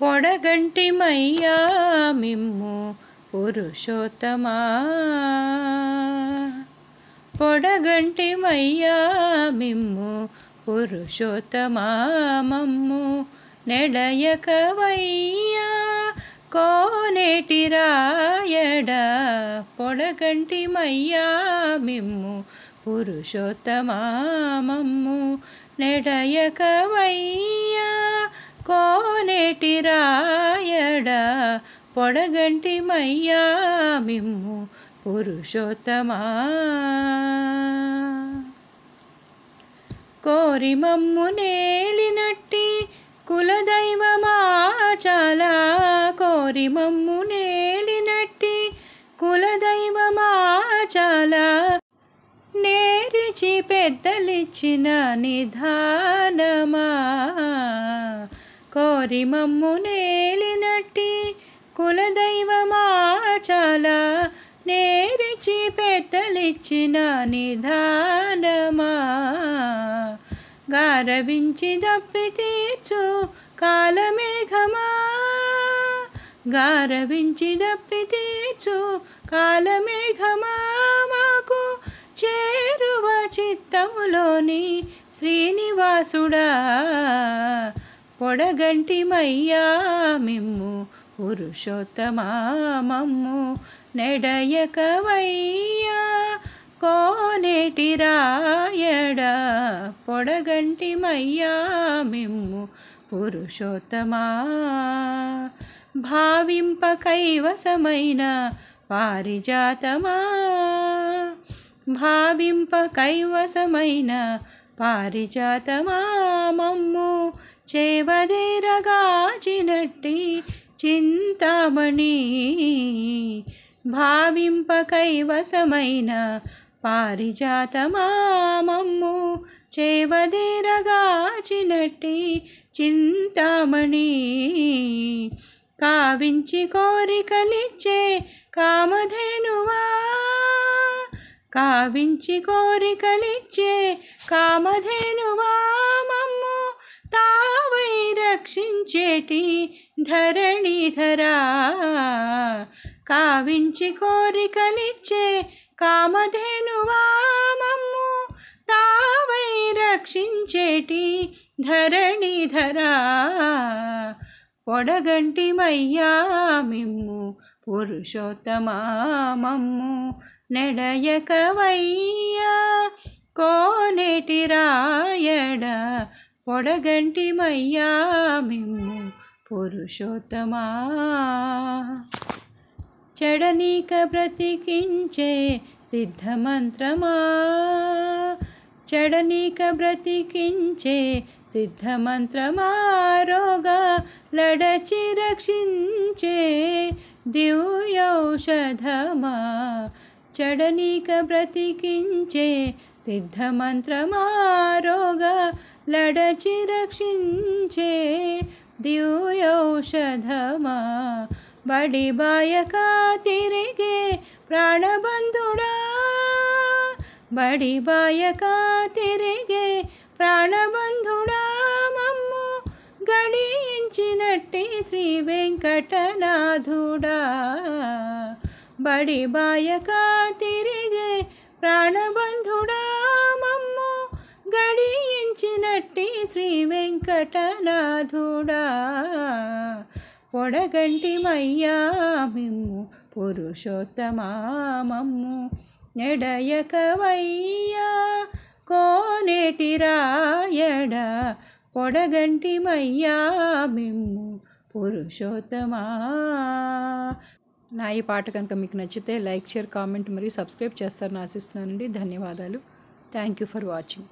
పొడగంటిమయ్యా మిమ్ము పురుషోత్తమా, పొడగంటిమయ్యా మిమ్ము పురుషోత్తమా, మమ్ము నెడయకవయ్యా కోనేటి రాయడా. పొడగంటిమయ్యా మిమ్ము పురుషోత్తమా, మమ్ము నెడయకవయ్యా కోనేటి రాయడా. పొడగంటిమయ్యా మిమ్ము పురుషోత్తమా, కోరి మమ్ము నేలినట్టి కులదైవమాచాలా. కోరి మమ్ము నేలినట్టి కులదైవమాచాలా, నేరిచి పెద్దలిచ్చిన నిధానమా. కోరి మమ్ము నేలినట్టి కులదైవమాచాలా, నేరిచి పెద్దలిచ్చిన నిధానమా. గారవించి దప్పి తీర్చు కాలమేఘమా, గారవించి దప్పి తీర్చు కాలమేఘమా. మాకు చేరువ చిత్తములోని శ్రీనివాసుడా. పొడగంటిమయ్యా మిమ్ము పురుషోత్తమా, మమ్ము నెడయకవయ్యా కోనేటి రాయడా. పొడగంటిమయ్యా మిమ్ము పురుషోత్తమా, భావింప కైవసమైన పారిజాతమా. భావింప కైవసమైన పారిజాతమా, మమ్ము చేవదేరగాచినట్టి చింతామణి. భావింప కైవసమైన పారిజాతమా, మమ్ము చేవదేరగాచినట్టి చింతామణి. కావించి కోరికలిచ్చే కామధేనువా, కావించి కోరికలిచ్చే కామధేనువా. మమ్ము తావై రక్షించేటి ధరణిధరా. కావించి కోరికలిచ్చే కామధేనువా, మమ్ము తావై రక్షించేటి ధరణిధరా. పొడగంటిమయ్యా మిమ్ము పురుషోత్తమా, మమ్ము నెడయకవయ్యా కోనేటి రాయడా. పొడగంటిమయ్యా మిమ్ము పురుషోత్తమా, చెడనీక బ్రతికించే సిద్ధమంత్రమా. చెడనీక బ్రతికించే సిద్ధమంత్రమా, రోగ లడచి రక్షించే దివ్యౌషధమా. చెడనీక బ్రతికించే సిద్ధమంత్రమా, రోగ లడచి రక్షించే దివ్యౌషధమా. బడిబాయక తిరిగే ప్రాణబంధుడా, బడిబాయక తిరిగే ప్రాణబంధుడా. మమ్ము గడించినట్టి శ్రీ వెంకటనాథుడా. బడిబాయక తిరిగే ప్రాణబంధుడా, మమ్ము గడించినట్టి శ్రీ వెంకటనాథుడా. పొడగంటిమయ్యా మిమ్ము పురుషోత్తమా, మమ్ము నెడయకవయ్యా కోనేటి రాయడా. పొడగంటిమయ్యా మిమ్ము పురుషోత్తమా. నా ఈ పాట కనుక మీకు నచ్చితే లైక్, షేర్, కామెంట్ మరియు సబ్స్క్రైబ్ చేస్తారని ఆశిస్తున్నానండి. ధన్యవాదాలు. Thank you for watching.